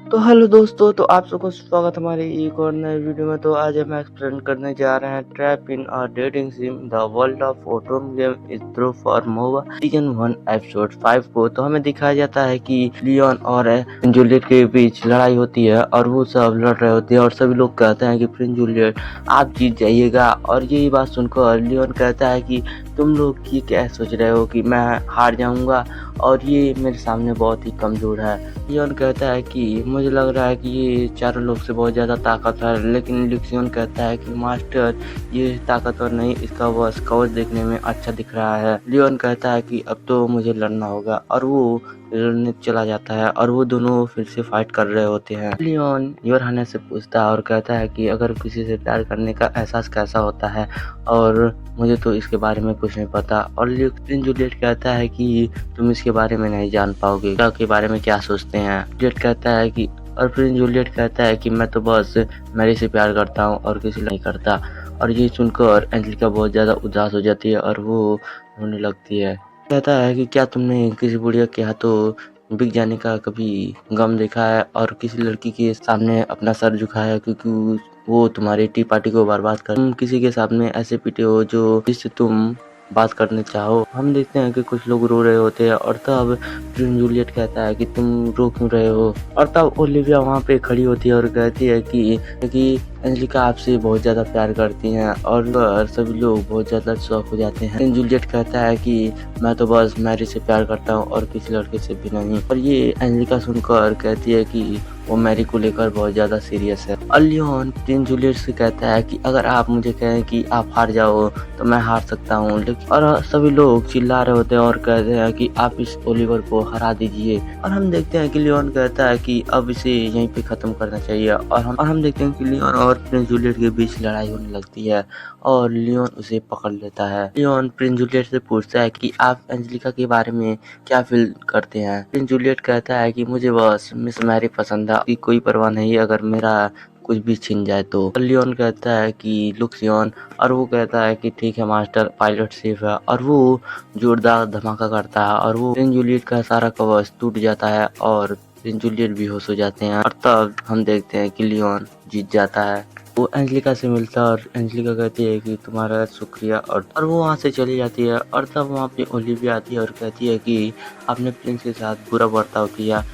तो हेलो दोस्तों, तो आप सबको स्वागत हमारे एक और नए वीडियो में। तो आज हम एक्सप्लेन करने जा रहे हैं trap in a dating sim the world of otome game is through for mob season 1 episode 5 को। तो हमें दिखाया जाता है कि लियोन और जूलियट के बीच लड़ाई होती है और वो सब लड़ रहे होते हैं और सभी लोग कहते हैं कि प्रिंस जूलियट आप जीत जाइएगा। और यही बात सुनकर लियोन कहता है कि तुम लोग ये क्या सोच रहे हो कि मैं हार जाऊंगा और ये मेरे सामने बहुत ही कमजोर है। लियोन कहता है कि मुझे लग रहा है कि ये चारों लोग से बहुत ज़्यादा ताकतवर है, लेकिन लिक्सियन कहता है कि मास्टर ये ताकतवर नहीं, इसका बस कवच देखने में अच्छा दिख रहा है। लियोन कहता है कि अब तो मुझे लड़ना होगा और वो लड़ने चला जाता है और वो दोनों फिर से फाइट कर रहे होते हैं। लियोन योरहाना से पूछता है और कहता है कि अगर किसी से प्यार करने का एहसास कैसा होता है, और मुझे तो इसके बारे में कुछ नहीं पता। और प्रिंस जूलियट कहता है कि तुम इसके बारे में नहीं जान पाओगे, के बारे में क्या सोचते हैं। जूलियट कहता है कि और प्रिंस जूलियट कहता है कि मैं तो बस मैरी से प्यार करता हूँ और किसी नहीं करता। और ये सुनकर एंजेलिका बहुत ज़्यादा उदास हो जाती है और वो रोने लगती है। कहता है कि क्या तुमने किसी बुढ़िया के हाथों बिक जाने का कभी गम देखा है और किसी लड़की के सामने अपना सर झुकाया है क्योंकि वो तुम्हारी टी पार्टी को बर्बाद कर। तुम किसी के सामने ऐसे पीटे हो जो जिससे तुम बात करने चाहो। हम देखते हैं कि कुछ लोग रो रहे होते हैं और तब प्रिंस जूलियट कहता है कि तुम रो क्यों रहे हो। और तब ओलिविया वहाँ पे खड़ी होती है और कहती है कि एंजेलिका आपसे बहुत ज़्यादा प्यार करती हैं और सभी लोग बहुत ज़्यादा शौक हो जाते हैं। जूलियट कहता है कि मैं तो बस मैरी से प्यार करता हूँ और किसी लड़के से भी नहीं। और ये एंजेलिका सुनकर कहती है कि वो मैरी को लेकर बहुत ज़्यादा सीरियस है। और लियोन प्रिंस जूलियट से कहता है कि अगर आप मुझे कहें कि आप हार जाओ तो मैं हार सकता हूँ, लेकिन और सभी लोग चिल्ला रहे होते हैं और कहते हैं कि आप इस ओलिवर को हरा दीजिए। और हम देखते हैं कि लियोन कहता है कि अब इसे यहीं पे खत्म करना चाहिए। और हम देखते हैं कि लियोन और प्रिंस जूलियट के बीच लड़ाई होने लगती है और लियोन उसे पकड़ लेता है। लियोन प्रिंस जूलियट से पूछता है कि आप एंजेलिका के बारे में क्या फील करते हैं। प्रिंस जूलियट कहता है कि मुझे बस मिस मैरी पसंद है, की कोई परवाह नहीं अगर मेरा कुछ भी छिन जाए तो। लियोन कहता है कि लुक्सियन, और वो कहता है कि ठीक है मास्टर, पायलट सेफ है। और वो जोरदार धमाका करता है और वो प्रिंस जूलियट का सारा कवच टूट जाता है और प्रिंस जूलियट बेहोश हो जाते हैं। और तब हम देखते हैं कि लियोन जीत जाता है। वो एंजेलिका से मिलता है और एंजेलिका कहती है कि तुम्हारा शुक्रिया, और वो वहाँ से चली जाती है। और तब वहाँ पे ओलिविया आती है और कहती है कि आपने प्रिंस के साथ बुरा बर्ताव किया।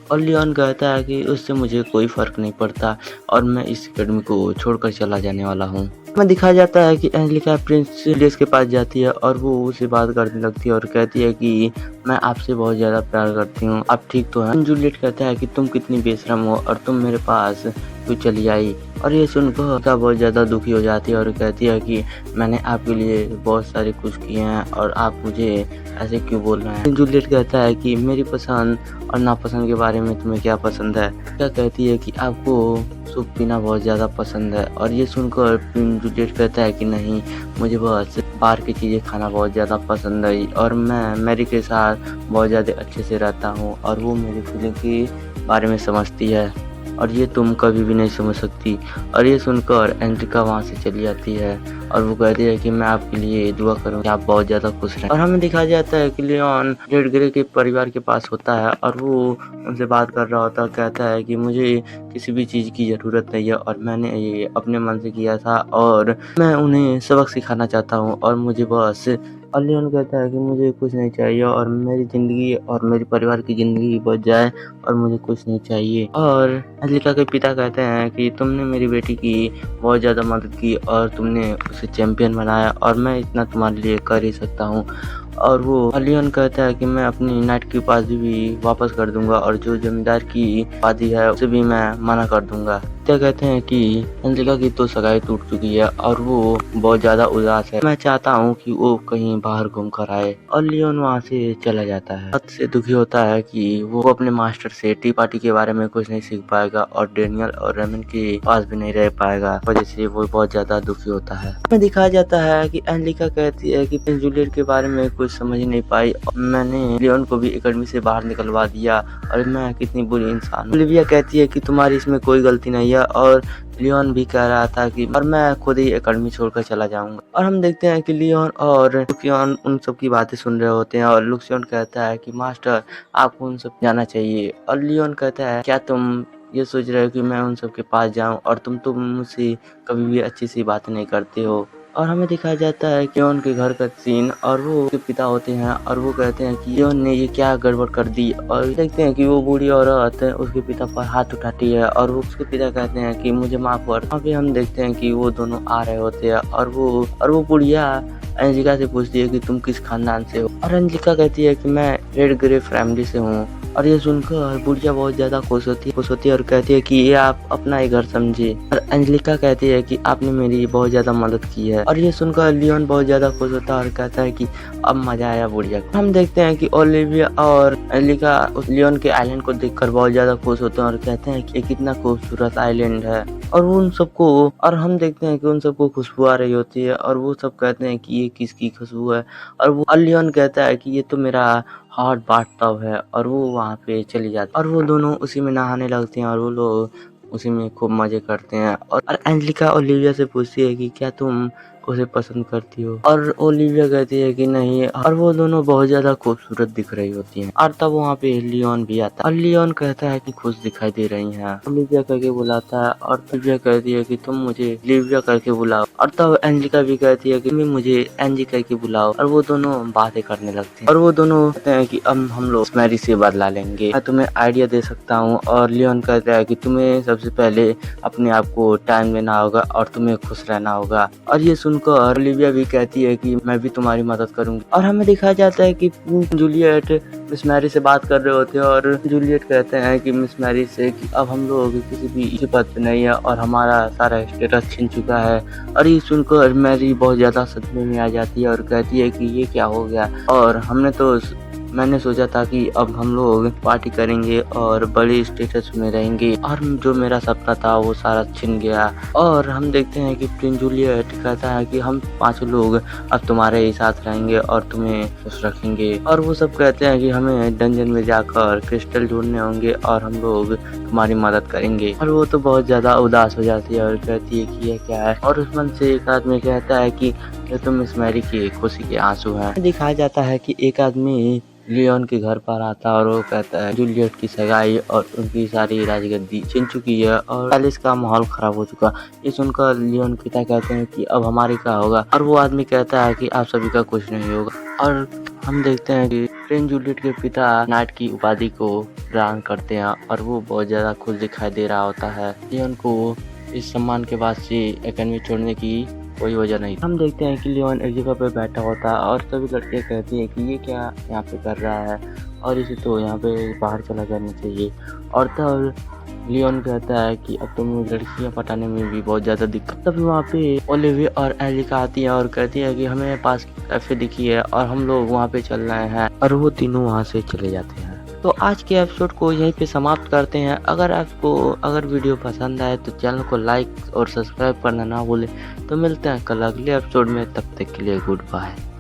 और लियोन कहता है कि उससे मुझे कोई फर्क नहीं पड़ता और मैं इस एकेडमी को छोड़कर चला जाने वाला हूँ। में दिखाया जाता है कि एंजेलिका प्रिंस जूलियट के पास जाती है और वो उसे बात करने लगती है और कहती है कि मैं आपसे बहुत ज़्यादा प्यार करती हूँ, आप ठीक तो हैं। जूलियट कहता है कि तुम कितनी बेशरम हो और तुम मेरे पास क्यों चली आई। और ये सुनकर बहुत ज़्यादा दुखी हो जाती है और कहती है कि मैंने आपके लिए बहुत सारे कुछ किए हैं और आप मुझे ऐसे क्यों बोल रहे हैं। जूलियट कहता है कि मेरी पसंद और नापसंद के बारे में तुम्हें क्या पसंद है। क्या कहती है कि आपको सूप पीना बहुत ज़्यादा पसंद है। और ये सुनकर जूलियट कहता है कि नहीं, मुझे बस बाहर की चीज़ें खाना बहुत ज़्यादा पसंद है और मैं मैरी के साथ बहुत ज़्यादा अच्छे से रहता हूँ और वो मेरी फीलिंग के बारे में समझती है और ये तुम कभी भी नहीं समझ सकती। और ये सुनकर एंजेलिका वहाँ से चली जाती है और वो कहती है कि मैं आपके लिए दुआ करूँ कि आप बहुत ज़्यादा खुश रहें। और हमें दिखाया जाता है कि लियोन रेड ग्रे के परिवार के पास होता है और वो उनसे बात कर रहा होता है। कहता है कि मुझे किसी भी चीज़ की ज़रूरत नहीं है और मैंने ये अपने मन से किया था और मैं उन्हें सबक सिखाना चाहता हूँ और मुझे बस। और लियोन कहता है कि मुझे कुछ नहीं चाहिए और मेरी ज़िंदगी और मेरे परिवार की ज़िंदगी बच जाए और मुझे कुछ नहीं चाहिए। और एंजेलिका के पिता कहते हैं कि तुमने मेरी बेटी की बहुत ज़्यादा मदद की और तुमने उसे चैंपियन बनाया और मैं इतना तुम्हारे लिए कर ही सकता हूँ। और वो लियोन कहता है कि मैं अपनी नाइट की उपाधि भी वापस कर दूंगा और जो जमींदार की उपाधि है उसे भी मैं मना कर दूंगा। क्या कहते हैं कि एंजेलिका की तो सगाई टूट चुकी है और वो बहुत ज़्यादा उदास है। मैं चाहता हूँ कि वो कहीं बाहर घूम कर आए। और लियोन वहाँ से चला जाता है। बहुत से दुखी होता है कि वो अपने मास्टर से टी पार्टी के बारे में कुछ नहीं सीख पाएगा और डेनियल और रेमन के पास भी नहीं रह पाएगा, वजह से वो बहुत ज़्यादा दुखी होता है। हमें दिखाया जाता है कि एंजेलिका कहती है कि प्रिंस जूलियट के बारे में कुछ समझ नहीं पाई और मैंने लियोन को भी एकेडमी से बाहर निकलवा दिया और मैं कितनी बुरी इंसान हूँ। ओलिविया कहती है कि तुम्हारी इसमें कोई गलती नहीं है दिया और लियोन भी कह रहा था कि और मैं खुद ही एकेडमी छोड़कर चला जाऊंगा। और हम देखते हैं कि लियोन और लुसियन उन सब की बातें सुन रहे होते हैं और लुसियन कहता है कि मास्टर आपको उन सब जाना चाहिए। और लियोन कहता है क्या तुम ये सोच रहे हो कि मैं उन सब के पास जाऊं और तुम तो मुझसे कभी भी अच्छी सी बात नहीं करते हो। और हमें दिखाया जाता है कि उनके घर का सीन और वो उसके पिता होते हैं और वो कहते हैं कि लियोन ने ये क्या गड़बड़ कर दी। और देखते हैं कि वो बूढ़ी औरत उसके पिता पर हाथ उठाती है और वो उसके पिता कहते हैं कि मुझे माफ कर। वहाँ पे हम देखते हैं कि वो दोनों आ रहे होते हैं और वो बुढ़िया अंजिका से पूछती है कि तुम किस खानदान से हो। और अंजिका कहती है कि मैं रेड ग्रे फैमिली से हूँ। और ये सुनकर बुढ़िया बहुत ज्यादा खुश होती है और कहती है कि ये आप अपना ही घर समझे। और अंजलिका कहती है कि आपने मेरी बहुत ज्यादा मदद की है। और ये सुनकर लियोन बहुत ज्यादा खुश होता है और कहता है कि अब मजा आया बुढ़िया को। हम देखते हैं कि ओलिविया और अंजलिका उस लियोन के आइलैंड को देखकर बहुत ज्यादा खुश होते हैं और कहते हैं कि कितना खूबसूरत आइलैंड है। और उन सबको और हम देखते हैं कि उन सबको खुशबू आ रही होती है और वो सब कहते हैं कि ये किसकी खुशबू है। और लियोन कहता है कि ये तो मेरा हॉट बाथटब है। और वो वहाँ पे चली जाती है और वो दोनों उसी में नहाने लगते हैं और वो लोग उसी में खूब मजे करते हैं। और एंजेलिका ओलिविया से पूछती है कि क्या तुम उसे पसंद करती हो। और ओलिविया कहती है कि नहीं। और वो दोनों बहुत ज्यादा खूबसूरत दिख रही होती हैं। और तब वहाँ पे लियोन भी आता है और लियोन कहता है कि खुश दिखाई दे रही हैं। ओलिविया करके बुलाता है और ओलिविया कहती है कि तुम मुझे लिविया करके बुलाओ। और तब एंजेलिका भी कहती है कि तुम मुझे एंजी करके बुलाओ। और वो दोनों बातें करने लगते हैं और वो दोनों कहते हैं कि अब हम लोग मैरी से बदला लेंगे, मैं तुम्हें आइडिया दे सकता हूँ। और लियोन कहता है कि तुम्हें सबसे पहले अपने आप को टाइम देना होगा और तुम्हें खुश रहना होगा। और ये सुनकर ओलिविया भी कहती है कि मैं भी तुम्हारी मदद करूंगी। और हमें दिखाया जाता है कि जूलियट मिस मैरी से बात कर रहे होते हैं और जूलियट कहते हैं कि मिस मैरी से कि अब हम लोग किसी भी पद पे नहीं है और हमारा सारा स्टेटस छिन चुका है। और ये सुनकर मैरी बहुत ज्यादा सदमे में आ जाती है और कहती है कि ये क्या हो गया। और मैंने सोचा था कि अब हम लोग पार्टी करेंगे और बड़े स्टेटस में रहेंगे और जो मेरा सपना था वो सारा छिन गया। और हम देखते हैं कि प्रिंस जूलियट कहता है कि हम पांचों लोग अब तुम्हारे ही साथ रहेंगे और तुम्हें खुश रखेंगे। और वो सब कहते हैं कि हमें डंजन में जाकर क्रिस्टल ढूंढने होंगे और हम लोग तुम्हारी मदद करेंगे। और वो तो बहुत ज्यादा उदास हो जाती है और कहती है कि ये क्या है। और उस मन से एक आदमी कहता है कि ये तो मिस मैरी की खुशी के आंसू हैं। दिखाया जाता है कि एक आदमी लियोन के घर पर आता है और वो कहता है जूलियट की सगाई और उनकी सारी राजगद्दी छिन चुकी है और पैलेस का माहौल खराब हो चुका। ये सुनकर लियोन पिता कहते हैं कि अब हमारे क्या होगा। और वो आदमी कहता है कि आप सभी का कुछ नहीं होगा। और हम देखते हैं कि प्रिंस जूलियट के पिता नाइट की उपाधि को प्रदान करते हैं और वो बहुत ज्यादा खुश दिखाई दे रहा होता है। लियोन को इस सम्मान के बाद से एकेडमी छोड़ने की कोई वजह नहीं। हम देखते हैं कि लियोन एक जगह पे बैठा होता है और सभी लड़के कहती हैं कि ये क्या यहाँ पे कर रहा है और इसे तो यहाँ पे बाहर चला जाना चाहिए। और तब लियोन कहता है कि अब तुम लड़कियां पटाने में भी बहुत ज्यादा दिक्कत। तभी वहाँ पे ओलिविया और एंजेलिका आती है और कहती है कि हमें पास कैफे दिखी है और हम लोग वहाँ पे चल रहे हैं। और वो तीनों वहाँ से चले जाते हैं। तो आज के एपिसोड को यहीं पे समाप्त करते हैं। अगर वीडियो पसंद आए तो चैनल को लाइक और सब्सक्राइब करना ना भूलें। तो मिलते हैं कल अगले एपिसोड में, तब तक के लिए गुड बाय।